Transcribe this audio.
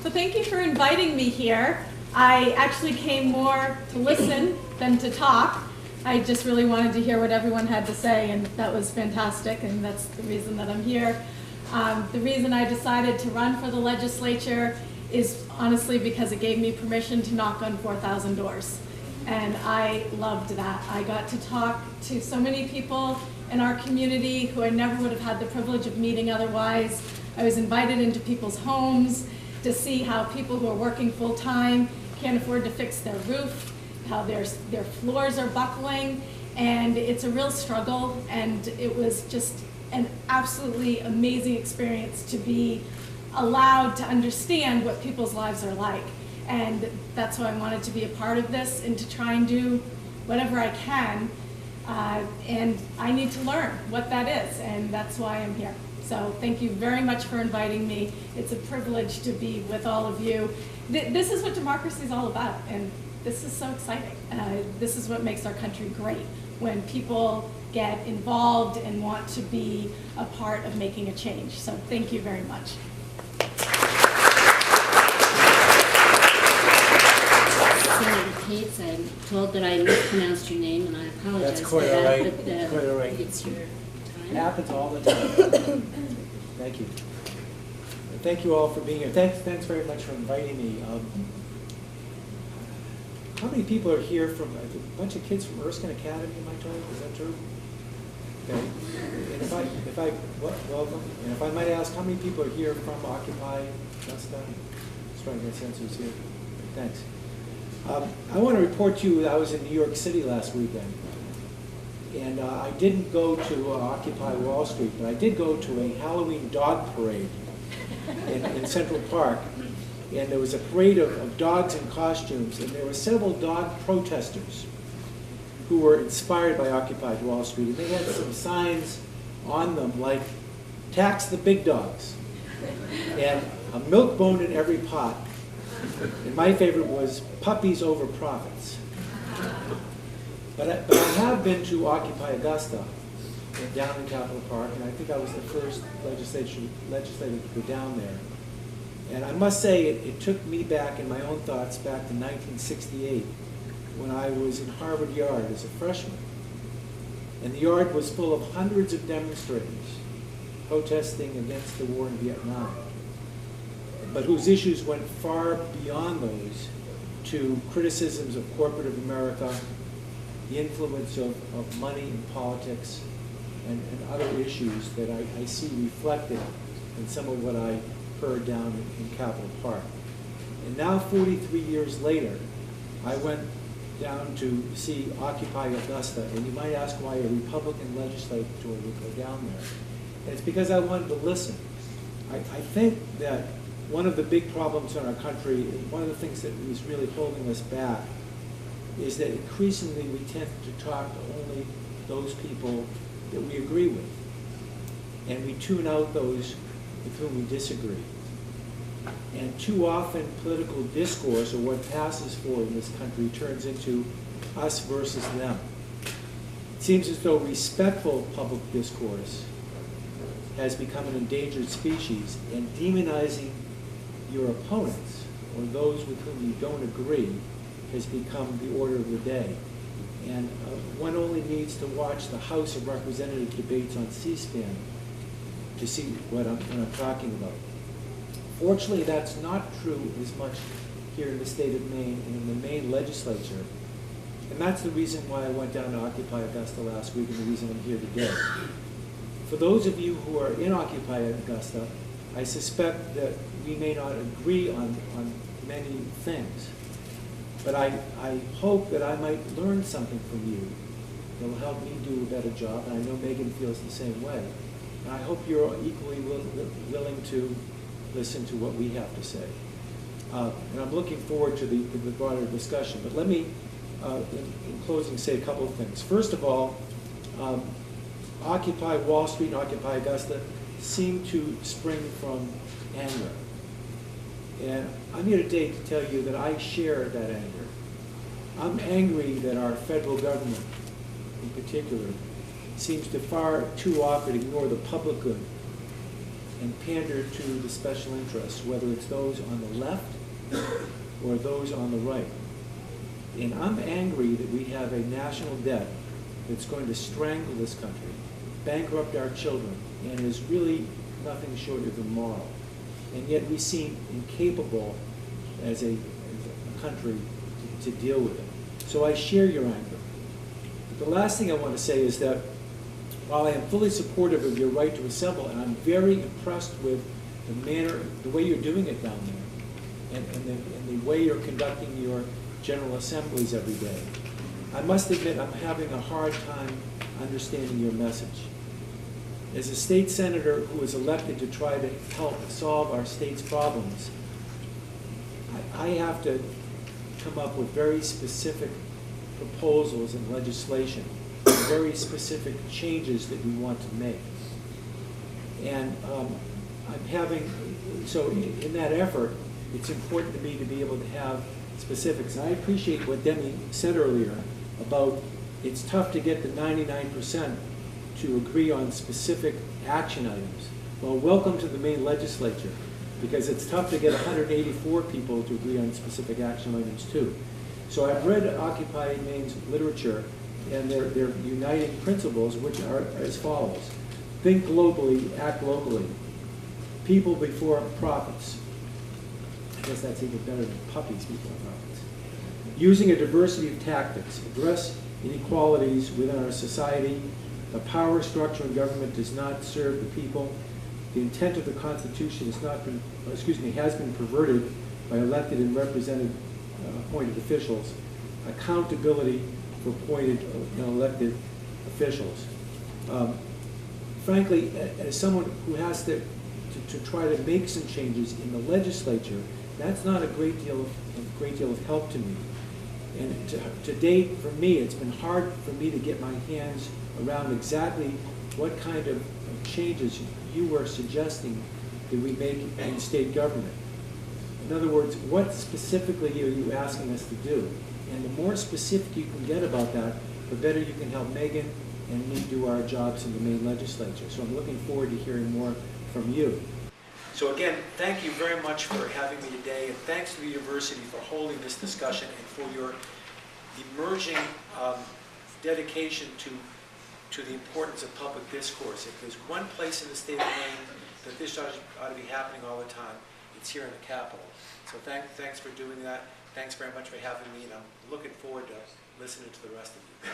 So thank you for inviting me here. I actually came more to listen than to talk. I just really wanted to hear what everyone had to say, and that was fantastic, and that's the reason that I'm here. The reason I decided to run for the legislature is honestly because it gave me permission to knock on 4,000 doors. And I loved that. I got to talk to so many people in our community who I never would have had the privilege of meeting otherwise. I was invited into people's homes to see how people who are working full-time can't afford to fix their roof, how their floors are buckling, and it's a real struggle, and it was just an absolutely amazing experience to be allowed to understand what people's lives are like. And that's why I wanted to be a part of this and to try and do whatever I can. And I need to learn what that is, and that's why I'm here. So thank you very much for inviting me. It's a privilege to be with all of you. This is what democracy is all about, and this is so exciting. This is what makes our country great, when people get involved and want to be a part of making a change. So thank you very much. Senator Katz, I'm told that I mispronounced your name, and I apologize. That's quite all right. Quite all right. It's your time. It happens all the time. Thank you. Thank you all for being here. Thanks very much for inviting me. How many people are here from a bunch of kids from Erskine Academy? Am I told? Is that true? Okay. And welcome. And if I might ask, how many people are here from Occupy Augusta? Just trying to get a sense who's here. Thanks. I want to report to you that I was in New York City last weekend. And I didn't go to Occupy Wall Street, but I did go to a Halloween dog parade in Central Park. And there was a parade of dogs in costumes, and there were several dog protesters who were inspired by Occupy Wall Street. And they had some signs on them like, tax the big dogs, and a milk bone in every pot. And my favorite was puppies over profits. But I have been to Occupy Augusta down in Capitol Park, and I think I was the first legislator to go down there. And I must say, it took me back in my own thoughts back to 1968, when I was in Harvard Yard as a freshman. And the yard was full of hundreds of demonstrators protesting against the war in Vietnam, but whose issues went far beyond those to criticisms of corporate America, the influence of money in politics, and other issues that I see reflected in some of what I heard down in Capitol Park. And now, 43 years later, I went down to see Occupy Augusta, and you might ask why a Republican legislator would go down there. And it's because I wanted to listen. I think that one of the big problems in our country, one of the things that is really holding us back, is that increasingly we tend to talk to only those people that we agree with, and we tune out those with whom we disagree. And too often political discourse, or what passes for in this country, turns into us versus them. It seems as though respectful public discourse has become an endangered species, and demonizing your opponents or those with whom you don't agree has become the order of the day. And one only needs to watch the House of Representatives debates on C-SPAN to see what I'm talking about. Fortunately, that's not true as much here in the state of Maine and in the Maine legislature. And that's the reason why I went down to Occupy Augusta last week, and the reason I'm here today. For those of you who are in Occupy Augusta, I suspect that we may not agree on many things. But I hope that I might learn something from you that will help me do a better job, and I know Maeghan feels the same way. And I hope you're equally willing to listen to what we have to say. And I'm looking forward to the broader discussion. But let me, in closing, say a couple of things. First of all, Occupy Wall Street and Occupy Augusta seem to spring from anger. And I'm here today to tell you that I share that anger. I'm angry that our federal government, in particular, seems to far too often ignore the public good and pander to the special interests, whether it's those on the left or those on the right. And I'm angry that we have a national debt that's going to strangle this country, bankrupt our children, and is really nothing short of immoral. And yet we seem incapable as a country to deal with it. So I share your anger. But the last thing I want to say is that while I am fully supportive of your right to assemble, and I'm very impressed with the manner, the way you're doing it down there, and the way you're conducting your general assemblies every day, I must admit I'm having a hard time understanding your message. As a state senator who was elected to try to help solve our state's problems, I have to come up with very specific proposals and legislation, very specific changes that we want to make. And I'm having, so in that effort, it's important to me to be able to have specifics. And I appreciate what Demi said earlier about it's tough to get the 99% to agree on specific action items. Well, welcome to the Maine legislature, because it's tough to get 184 people to agree on specific action items too. So I've read Occupy Maine's literature, and their uniting principles, which are as follows. Think globally, act locally. People before profits. I guess that's even better than puppies before profits. Using a diversity of tactics. Address inequalities within our society. The power structure in government does not serve the people. The intent of the Constitution has been perverted by elected and represented appointed officials. Accountability for appointed and elected officials. Frankly, as someone who has to try to make some changes in the legislature, that's not a great deal of help to me. And to date, for me, it's been hard for me to get my hands around exactly what kind of changes you were suggesting that we make in state government. In other words, what specifically are you asking us to do? And the more specific you can get about that, the better you can help Maeghan and me do our jobs in the Maine legislature. So I'm looking forward to hearing more from you. So again, thank you very much for having me today, and thanks to the university for holding this discussion and for your emerging dedication to the importance of public discourse. If there's one place in the state of Maine that this ought to be happening all the time, it's here in the Capitol. So thanks for doing that. Thanks very much for having me, and I'm looking forward to listening to the rest of you.